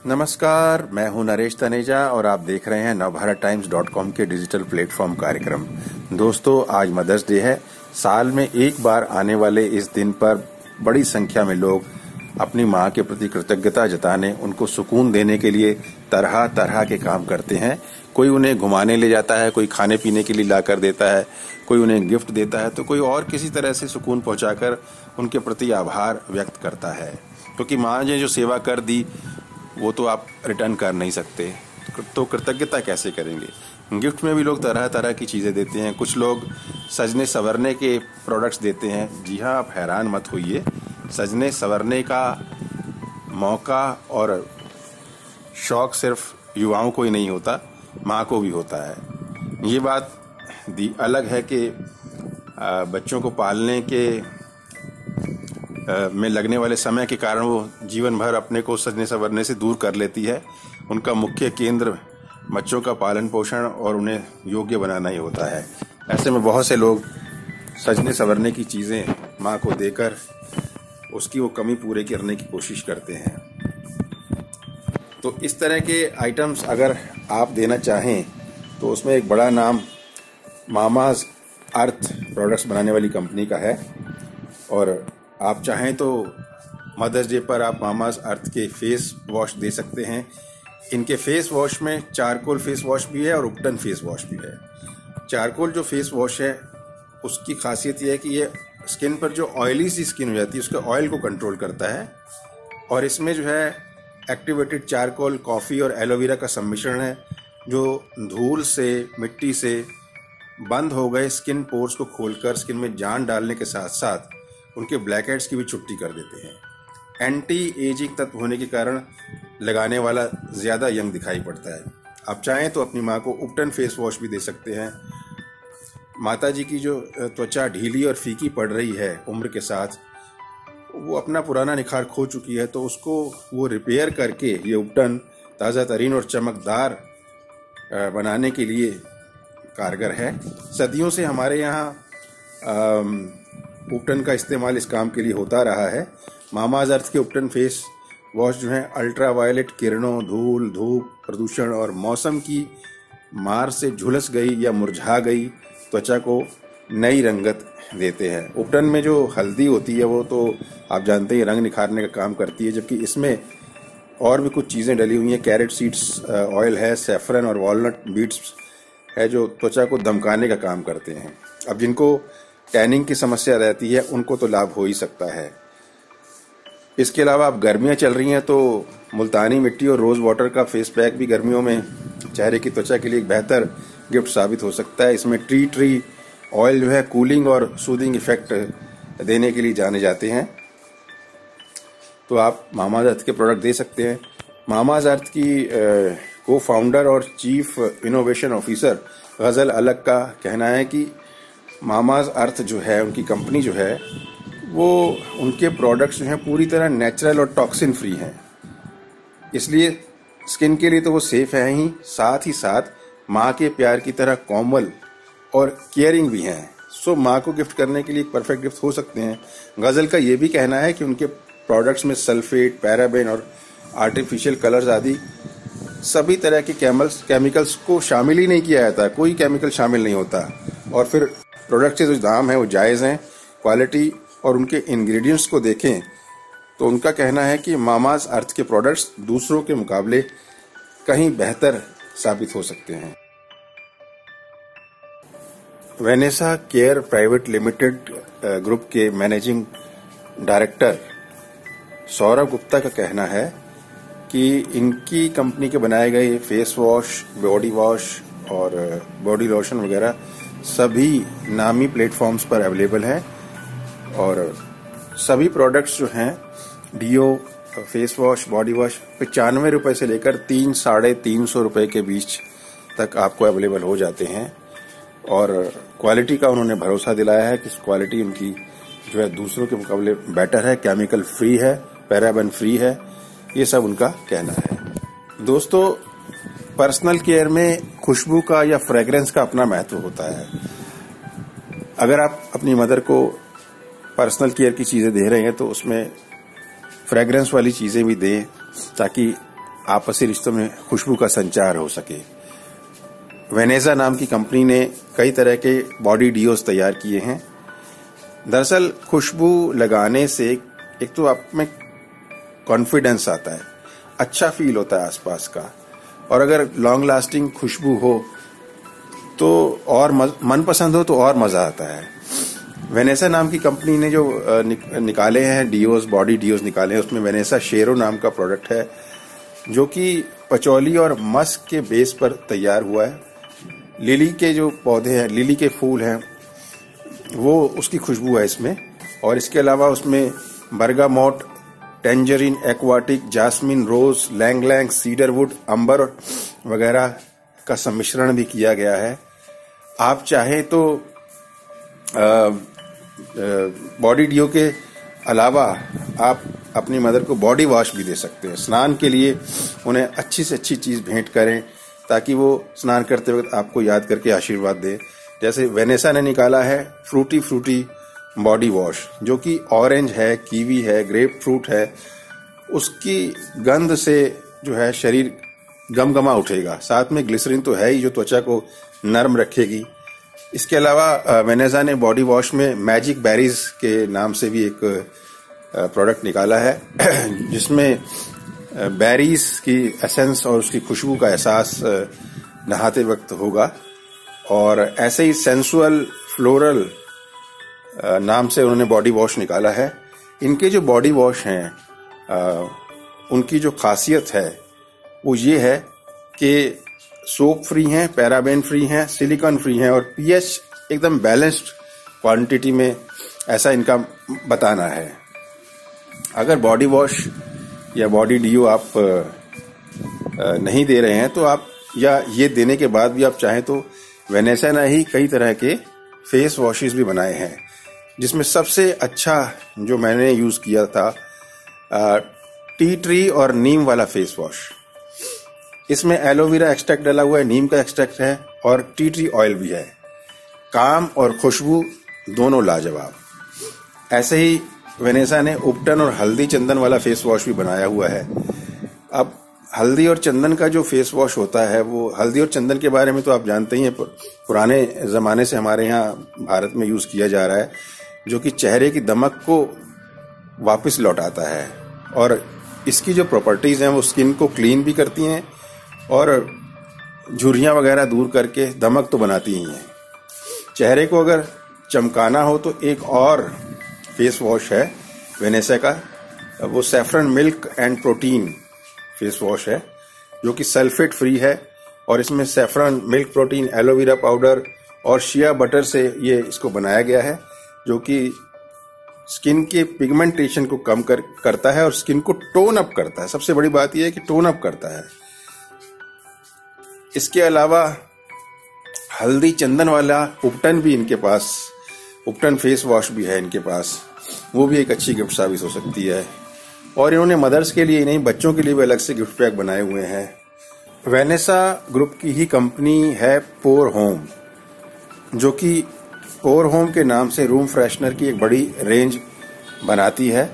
नमस्कार, मैं हूं नरेश तनेजा और आप देख रहे हैं navbharattimes.com के डिजिटल प्लेटफॉर्म कार्यक्रम। दोस्तों, आज मदर्स डे है। साल में एक बार आने वाले इस दिन पर बड़ी संख्या में लोग अपनी माँ के प्रति कृतज्ञता जताने, उनको सुकून देने के लिए तरह तरह के काम करते हैं। कोई उन्हें घुमाने ले जाता है, कोई खाने पीने के लिए लाकर देता है, कोई उन्हें गिफ्ट देता है, तो कोई और किसी तरह से सुकून पहुंचाकर उनके प्रति आभार व्यक्त करता है। क्योंकि माँ ने जो सेवा कर दी वो तो आप रिटर्न कर नहीं सकते, तो कृतज्ञता कैसे करेंगे। गिफ्ट में भी लोग तरह तरह की चीज़ें देते हैं। कुछ लोग सजने संवरने के प्रोडक्ट्स देते हैं। जी हाँ, आप हैरान मत होइए, सजने संवरने का मौका और शौक सिर्फ युवाओं को ही नहीं होता, माँ को भी होता है। ये बात अलग है कि बच्चों को पालने के में लगने वाले समय के कारण वो जीवन भर अपने को सजने संवरने से दूर कर लेती है। उनका मुख्य केंद्र बच्चों का पालन पोषण और उन्हें योग्य बनाना ही होता है। ऐसे में बहुत से लोग सजने संवरने की चीज़ें माँ को देकर उसकी वो कमी पूरे करने की कोशिश करते हैं। तो इस तरह के आइटम्स अगर आप देना चाहें तो उसमें एक बड़ा नाम मामाज अर्थ प्रोडक्ट्स बनाने वाली कंपनी का है। और आप चाहें तो मदर्स डे पर आप मामाज अर्थ के फेस वॉश दे सकते हैं। इनके फेस वॉश में चारकोल फेस वॉश भी है और उपटन फेस वॉश भी है। चारकोल जो फेस वॉश है उसकी खासियत यह है कि ये स्किन पर जो ऑयली सी स्किन हो जाती है उसके ऑयल को कंट्रोल करता है। और इसमें जो है एक्टिवेटेड चारकोल, कॉफ़ी और एलोवेरा का सम्मिश्रण है, जो धूल से, मिट्टी से बंद हो गए स्किन पोर्स को खोलकर स्किन में जान डालने के साथ साथ उनके ब्लैक हेड्स की भी छुट्टी कर देते हैं। एंटी एजिंग तत्व होने के कारण लगाने वाला ज़्यादा यंग दिखाई पड़ता है। आप चाहें तो अपनी माँ को उपटन फेस वॉश भी दे सकते हैं। माता जी की जो त्वचा ढीली और फीकी पड़ रही है उम्र के साथ, वो अपना पुराना निखार खो चुकी है, तो उसको वो रिपेयर करके ये उपटन ताज़ा तरीन और चमकदार बनाने के लिए कारगर है। सदियों से हमारे यहाँ उपटन का इस्तेमाल इस काम के लिए होता रहा है। मामाज अर्थ के उपटन फेस वॉश जो है अल्ट्रा वायलेट किरणों, धूल, धूप, प्रदूषण और मौसम की मार से झुलस गई या मुरझा गई त्वचा को नई रंगत देते हैं। उपटन में जो हल्दी होती है वो तो आप जानते हैं रंग निखारने का काम करती है, जबकि इसमें और भी कुछ चीज़ें डली हुई हैं। कैरेट सीड्स ऑयल है, सैफरन और वॉलनट बीड्स है जो त्वचा को दमकाने का काम करते हैं। अब जिनको टैनिंग की समस्या रहती है उनको तो लाभ हो ही सकता है। इसके अलावा अब गर्मियाँ चल रही हैं तो मुल्तानी मिट्टी और रोज़ वाटर का फेस पैक भी गर्मियों में चेहरे की त्वचा के लिए एक बेहतर गिफ्ट साबित हो सकता है। इसमें ट्री ऑयल जो है कूलिंग और सूदिंग इफेक्ट देने के लिए जाने जाते हैं। तो आप मामाज अर्थ के प्रोडक्ट दे सकते हैं। मामाज अर्थ की को फाउंडर और चीफ इनोवेशन ऑफिसर गज़ल अलग का कहना है कि मामाज अर्थ जो है, उनकी कंपनी जो है, वो उनके प्रोडक्ट्स जो हैं पूरी तरह नेचुरल और टॉक्सिन फ्री हैं। इसलिए स्किन के लिए तो वो सेफ है ही, साथ ही साथ माँ के प्यार की तरह कोमल और केयरिंग भी हैं। सो माँ को गिफ्ट करने के लिए परफेक्ट गिफ्ट हो सकते हैं। गज़ल का ये भी कहना है कि उनके प्रोडक्ट्स में सल्फेट, पैराबेन और आर्टिफिशियल कलर्स आदि सभी तरह के केमिकल्स को शामिल ही नहीं किया जाता। कोई केमिकल शामिल नहीं होता। और फिर प्रोडक्ट के जो दाम है वो जायज़ हैं। क्वालिटी और उनके इंग्रेडिएंट्स को देखें तो उनका कहना है कि मामाज अर्थ के प्रोडक्ट्स दूसरों के मुकाबले कहीं बेहतर साबित हो सकते हैं। Vanessa care private limited group के मैनेजिंग डायरेक्टर सौरभ गुप्ता का कहना है कि इनकी कंपनी के बनाए गए फेस वॉश, बॉडी वॉश और बॉडी लोशन वगैरह सभी नामी प्लेटफॉर्म्स पर अवेलेबल हैं। और सभी प्रोडक्ट्स जो हैं deo, face wash, body wash 95 रुपये से लेकर 300-350 रुपये के बीच तक आपको अवेलेबल हो जाते हैं। और क्वालिटी का उन्होंने भरोसा दिलाया है कि क्वालिटी उनकी जो है दूसरों के मुकाबले बेटर है, केमिकल फ्री है, पैराबेन फ्री है। ये सब उनका कहना है। दोस्तों, पर्सनल केयर में खुशबू का या फ्रेग्रेंस का अपना महत्व होता है। अगर आप अपनी मदर को पर्सनल केयर की चीज़ें दे रहे हैं तो उसमें फ्रेग्रेंस वाली चीज़ें भी दें, ताकि आपसी रिश्तों में खुशबू का संचार हो सके। वेनेसा नाम की कंपनी ने कई तरह के बॉडी डियोस तैयार किए हैं। दरअसल खुशबू लगाने से एक तो आप में कॉन्फिडेंस आता है, अच्छा फील होता है आसपास का, और अगर लॉन्ग लास्टिंग खुशबू हो तो और मनपसंद हो तो और मजा आता है। वेनेसा नाम की कंपनी ने जो निकाले हैं डियोस, बॉडी डियोस निकाले हैं, उसमें वेनेसा शेरो नाम का प्रोडक्ट है जो कि पचौली और मस्क के बेस पर तैयार हुआ है। लिली के जो पौधे हैं, लिली के फूल हैं, वो उसकी खुशबू है इसमें। और इसके अलावा उसमें बर्गामोट, टेंजरीन, एक्वाटिक, जास्मिन, रोज, लैंग लैंग, सीडरवुड, अंबर वगैरह का सम्मिश्रण भी किया गया है। आप चाहे तो बॉडी डियो के अलावा आप अपनी मदर को बॉडी वॉश भी दे सकते हैं। स्नान के लिए उन्हें अच्छी से अच्छी चीज भेंट करें ताकि वो स्नान करते वक्त आपको याद करके आशीर्वाद दे। जैसे वेनेसा ने निकाला है फ्रूटी फ्रूटी बॉडी वॉश, जो कि ऑरेंज है, कीवी है, ग्रेप फ्रूट है। उसकी गंध से जो है शरीर गमगमा उठेगा। साथ में ग्लिसरीन तो है ही जो त्वचा को नरम रखेगी। इसके अलावा वेनेसा ने बॉडी वॉश में मैजिक बेरीज के नाम से भी एक प्रोडक्ट निकाला है जिसमें बेरीज की एसेंस और उसकी खुशबू का एहसास नहाते वक्त होगा। और ऐसे ही सेंसुअल फ्लोरल नाम से उन्होंने बॉडी वॉश निकाला है। इनके जो बॉडी वॉश हैं उनकी जो खासियत है वो ये है कि सोप फ्री हैं, पैराबेन फ्री हैं, सिलिकॉन फ्री हैं और पीएच एकदम बैलेंस्ड क्वांटिटी में, ऐसा इनका बताना है। अगर बॉडी वॉश या बॉडी डियो आप नहीं दे रहे हैं तो आप, या ये देने के बाद भी आप चाहें तो वेनेसा ने ही कई तरह के फेस वॉशेस भी बनाए हैं, जिसमें सबसे अच्छा जो मैंने यूज किया था टी ट्री और नीम वाला फेस वॉश। इसमें एलोवेरा एक्सट्रैक्ट डाला हुआ है, नीम का एक्सट्रैक्ट है और टी ट्री ऑयल भी है। काम और खुशबू दोनों लाजवाब। ऐसे ही वेनेसा ने उपटन और हल्दी चंदन वाला फेस वॉश भी बनाया हुआ है। अब हल्दी और चंदन का जो फेस वॉश होता है, वो हल्दी और चंदन के बारे में तो आप जानते ही हैं, पुराने जमाने से हमारे यहाँ भारत में यूज किया जा रहा है, जो कि चेहरे की दमक को वापस लौटाता है। और इसकी जो प्रॉपर्टीज हैं वो स्किन को क्लीन भी करती हैं और झुर्रियां वगैरह दूर करके दमक तो बनाती ही हैं। चेहरे को अगर चमकाना हो तो एक और फेस वॉश है वेनेसा का, वो saffron milk and protein face wash है, जो कि सल्फेट फ्री है और इसमें saffron milk protein, aloe vera powder और शिया बटर से ये इसको बनाया गया है, जो कि स्किन के पिगमेंटेशन को कम करता है और स्किन को टोन अप करता है। सबसे बड़ी बात यह है कि टोन अप करता है। इसके अलावा हल्दी चंदन वाला उपटन भी इनके पास, उपटन फेस वॉश भी है इनके पास, वो भी एक अच्छी गिफ्ट साबित हो सकती है। और इन्होंने मदर्स के लिए नहीं, बच्चों के लिए भी अलग से गिफ्ट पैक बनाए हुए हैं। वेनेसा ग्रुप की ही कंपनी है पोर होम, जो कि पोर होम के नाम से रूम फ्रेशनर की एक बड़ी रेंज बनाती है।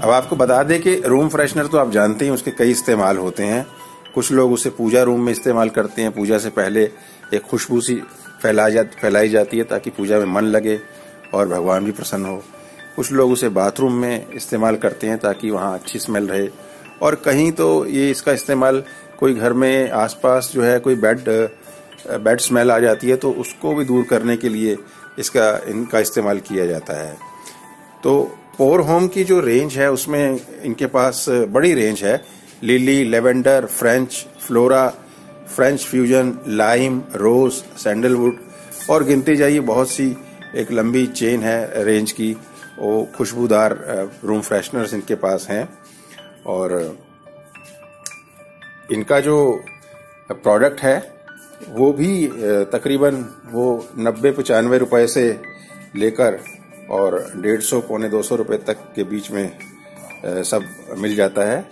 अब आपको बता दें कि रूम फ्रेशनर तो आप जानते हैं उसके कई इस्तेमाल होते हैं। कुछ लोग उसे पूजा रूम में इस्तेमाल करते हैं, पूजा से पहले एक खुशबू सी फैलाई जाती है ताकि पूजा में मन लगे और भगवान भी प्रसन्न हो। कुछ लोग उसे बाथरूम में इस्तेमाल करते हैं ताकि वहाँ अच्छी स्मेल रहे। और कहीं तो ये इसका इस्तेमाल कोई घर में आसपास जो है कोई बैड स्मेल आ जाती है तो उसको भी दूर करने के लिए इनका इस्तेमाल किया जाता है। तो पोर होम की जो रेंज है उसमें इनके पास बड़ी रेंज है। Lily, lavender, French flora, French fusion, lime, rose, sandalwood और गिनती जाइए बहुत सी एक लंबी चेन है रेंज की। वो खुशबूदार रूम फ्रेशनर्स इनके पास हैं। और इनका जो प्रोडक्ट है वो भी तकरीबन वो 90-95 रुपए से लेकर और 150-200 रुपए तक के बीच में सब मिल जाता है।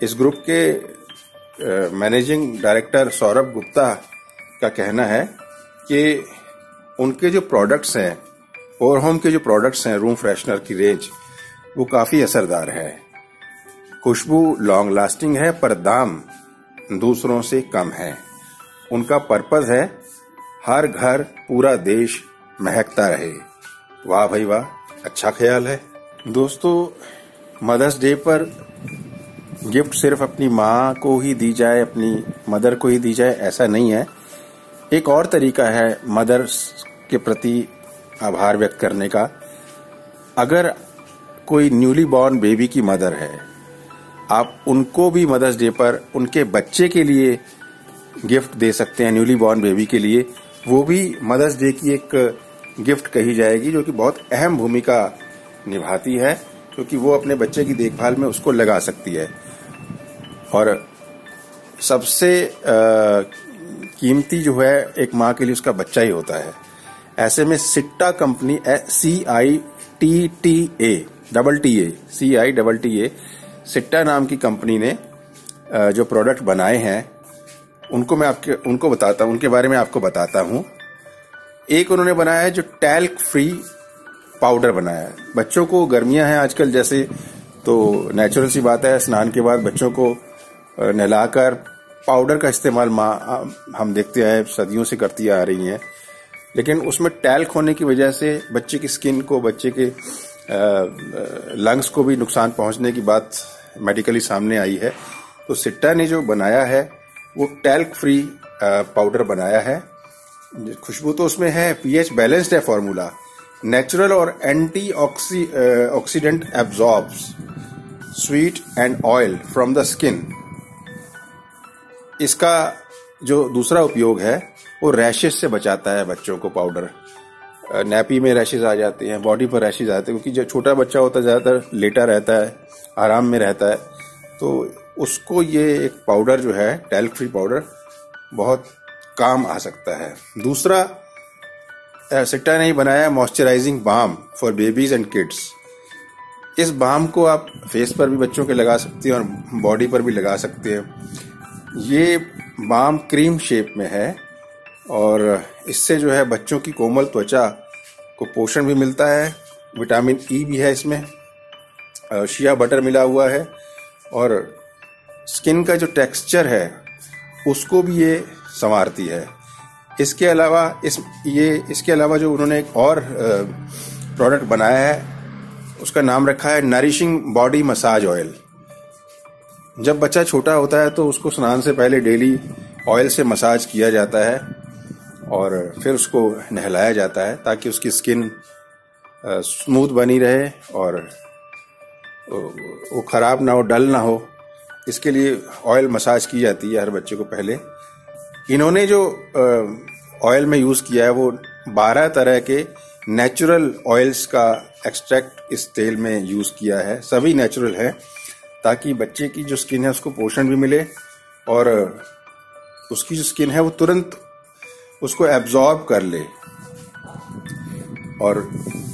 इस ग्रुप के मैनेजिंग डायरेक्टर सौरभ गुप्ता का कहना है कि उनके जो प्रोडक्ट्स हैं, पोर होम के जो प्रोडक्ट्स हैं रूम फ्रेशनर की रेंज, वो काफी असरदार है। खुशबू लॉन्ग लास्टिंग है पर दाम दूसरों से कम है। उनका पर्पस है हर घर पूरा देश महकता रहे। वाह भाई वाह, अच्छा ख्याल है। दोस्तों, मदर्स डे पर गिफ्ट सिर्फ अपनी माँ को ही दी जाए, अपनी मदर को ही दी जाए, ऐसा नहीं है। एक और तरीका है मदर्स के प्रति आभार व्यक्त करने का। अगर कोई न्यूली बॉर्न बेबी की मदर है, आप उनको भी मदर्स डे पर उनके बच्चे के लिए गिफ्ट दे सकते हैं। न्यूली बॉर्न बेबी के लिए वो भी मदर्स डे की एक गिफ्ट कही जाएगी, जो कि बहुत अहम भूमिका निभाती है, क्योंकि वो अपने बच्चे की देखभाल में उसको लगा सकती है। और सबसे कीमती जो है एक माँ के लिए उसका बच्चा ही होता है। ऐसे में सिट्टा कंपनी CITTA सिट्टा नाम की कंपनी ने जो प्रोडक्ट बनाए हैं उनके बारे में आपको बताता हूं। एक उन्होंने बनाया है जो टैल्क फ्री पाउडर बनाया है। बच्चों को गर्मियां हैं आजकल जैसे, तो नेचुरल सी बात है स्नान के बाद बच्चों को नहलाकर पाउडर का इस्तेमाल हम देखते आए सदियों से करती आ रही हैं, लेकिन उसमें टैल्क होने की वजह से बच्चे की स्किन को, बच्चे के लंग्स को भी नुकसान पहुंचने की बात मेडिकली सामने आई है। तो सिट्टा ने जो बनाया है वो टैल्क फ्री पाउडर बनाया है। खुशबू तो उसमें है, पीएच बैलेंस्ड है फॉर्मूला, नेचुरल और anti oxidant absorbs sweet and oil from the skin. इसका जो दूसरा उपयोग है वो रैशेज से बचाता है बच्चों को। पाउडर नैपी में रैशेज आ जाते हैं, बॉडी पर रैशेज आते हैं, क्योंकि जो छोटा बच्चा होता है ज्यादातर लेटा रहता है, आराम में रहता है, तो उसको ये एक पाउडर जो है टैल्क फ्री पाउडर बहुत काम आ सकता है। दूसरा सिट्टा ने बनाया moisturising balm for babies and kids. इस बाम को आप फेस पर भी बच्चों के लगा सकते हैं और बॉडी पर भी लगा सकते हैं। ये बाम क्रीम शेप में है और इससे जो है बच्चों की कोमल त्वचा को पोषण भी मिलता है, विटामिन ई भी है इसमें, शिया बटर मिला हुआ है और स्किन का जो टेक्सचर है उसको भी ये संवारती है। इसके अलावा जो उन्होंने एक और प्रोडक्ट बनाया है उसका नाम रखा है नरिशिंग बॉडी मसाज ऑयल। जब बच्चा छोटा होता है तो उसको स्नान से पहले डेली ऑयल से मसाज किया जाता है और फिर उसको नहलाया जाता है ताकि उसकी स्किन स्मूथ बनी रहे और वो खराब ना हो, डल ना हो। इसके लिए ऑयल मसाज की जाती है हर बच्चे को पहले। इन्होंने जो ऑयल में यूज किया है वो 12 तरह के नेचुरल ऑयल्स का एक्सट्रैक्ट इस तेल में यूज किया है। सभी नेचुरल है ताकि बच्चे की जो स्किन है उसको पोषण भी मिले और उसकी जो स्किन है वो तुरंत उसको एब्जॉर्ब कर ले। और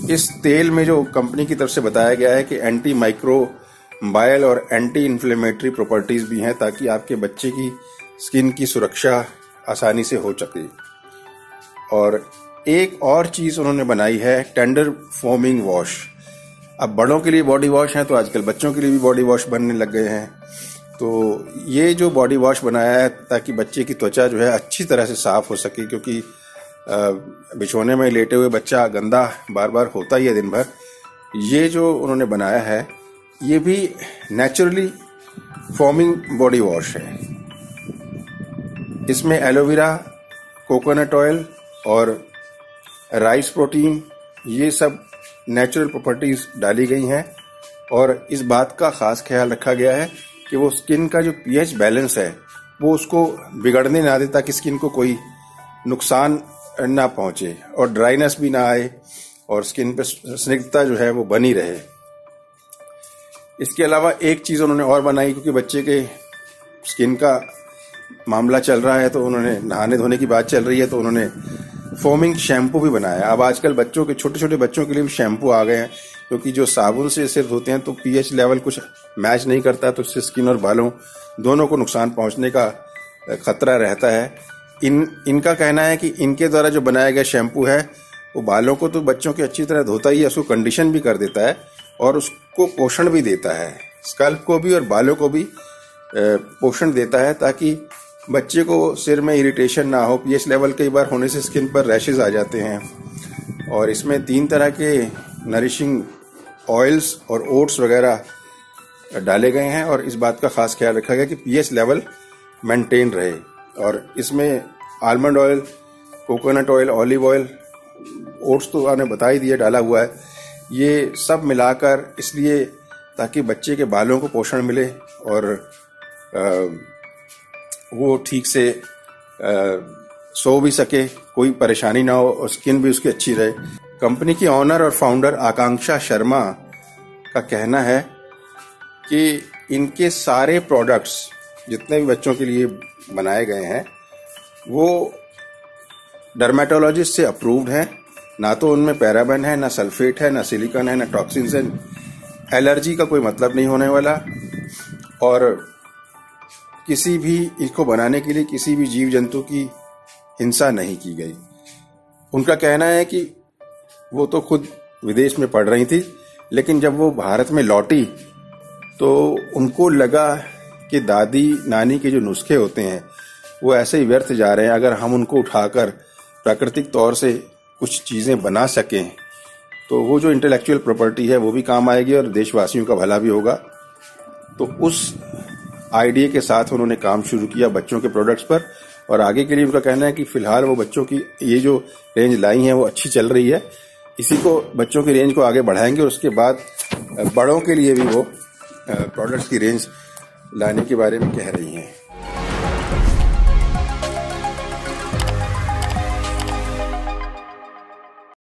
इस तेल में जो कंपनी की तरफ से बताया गया है कि एंटी माइक्रोबायल और एंटी इन्फ्लेमेटरी प्रॉपर्टीज भी हैं ताकि आपके बच्चे की स्किन की सुरक्षा आसानी से हो सके। और एक और चीज उन्होंने बनाई है टेंडर फोमिंग वॉश। अब बड़ों के लिए बॉडी वॉश है तो आजकल बच्चों के लिए भी बॉडी वॉश बनने लग गए हैं। तो ये जो बॉडी वॉश बनाया है ताकि बच्चे की त्वचा जो है अच्छी तरह से साफ हो सके, क्योंकि बिछोने में लेटे हुए बच्चा गंदा बार बार होता ही है दिन भर। ये जो उन्होंने बनाया है ये भी नेचुरली फॉर्मिंग बॉडी वॉश है। इसमें एलोवेरा, कोकोनट ऑयल और राइस प्रोटीन ये सब नेचुरल प्रॉपर्टीज डाली गई हैं और इस बात का खास ख्याल रखा गया है कि वो स्किन का जो पीएच बैलेंस है वो उसको बिगड़ने ना दे ताकि स्किन को कोई नुकसान ना पहुंचे और ड्राइनेस भी ना आए और स्किन पे स्निग्धता जो है वो बनी रहे। इसके अलावा एक चीज उन्होंने और बनाई, क्योंकि बच्चे के स्किन का मामला चल रहा है तो उन्होंने नहाने धोने की बात चल रही है तो उन्होंने फोमिंग शैम्पू भी बनाया। अब आजकल बच्चों के छोटे छोटे बच्चों के लिए भी शैम्पू आ गए हैं, क्योंकि जो साबुन से सिर धोते हैं तो पीएच लेवल कुछ मैच नहीं करता, तो इससे स्किन और बालों दोनों को नुकसान पहुंचने का खतरा रहता है। इनका कहना है कि इनके द्वारा जो बनाया गया शैम्पू है वो बालों को तो बच्चों की अच्छी तरह धोता ही है, उसको कंडीशन भी कर देता है और उसको पोषण भी देता है। स्कल्प को भी और बालों को भी पोषण देता है, ताकि बच्चे को सिर में इरिटेशन ना हो। पीएच लेवल कई बार होने से स्किन पर रैशेज आ जाते हैं। और इसमें 3 तरह के नरिशिंग ऑयल्स और ओट्स वगैरह डाले गए हैं, और इस बात का खास ख्याल रखा गया कि पीएच लेवल मेंटेन रहे। और इसमें almond oil, coconut oil, olive oil, oats तो आपने बता ही दिया डाला हुआ है। ये सब मिलाकर इसलिए ताकि बच्चे के बालों को पोषण मिले और वो ठीक से सो भी सके, कोई परेशानी ना हो और स्किन भी उसकी अच्छी रहे। कंपनी की ऑनर और फाउंडर आकांक्षा शर्मा का कहना है कि इनके सारे प्रोडक्ट्स जितने भी बच्चों के लिए बनाए गए हैं वो डर्मेटोलॉजिस्ट से अप्रूव्ड हैं। ना तो उनमें पैराबेन है, ना सल्फेट है, ना सिलिकॉन है, ना टॉक्सिन्स है। एलर्जी का कोई मतलब नहीं होने वाला। और किसी भी इसको बनाने के लिए किसी भी जीव जंतु की हिंसा नहीं की गई। उनका कहना है कि वो तो खुद विदेश में पढ़ रही थी, लेकिन जब वो भारत में लौटी तो उनको लगा कि दादी नानी के जो नुस्खे होते हैं वो ऐसे ही व्यर्थ जा रहे हैं। अगर हम उनको उठाकर प्राकृतिक तौर से कुछ चीज़ें बना सकें तो वो जो इंटेलेक्चुअल प्रॉपर्टी है वो भी काम आएगी और देशवासियों का भला भी होगा। तो उस आइडिया के साथ उन्होंने काम शुरू किया बच्चों के प्रोडक्ट्स पर। और आगे के लिए उनका कहना है कि फिलहाल वो बच्चों की ये जो रेंज लाई है वो अच्छी चल रही है। इसी को बच्चों की रेंज को आगे बढ़ाएंगे और उसके बाद बड़ों के लिए भी वो प्रोडक्ट्स की रेंज लाने के बारे में कह रही हैं।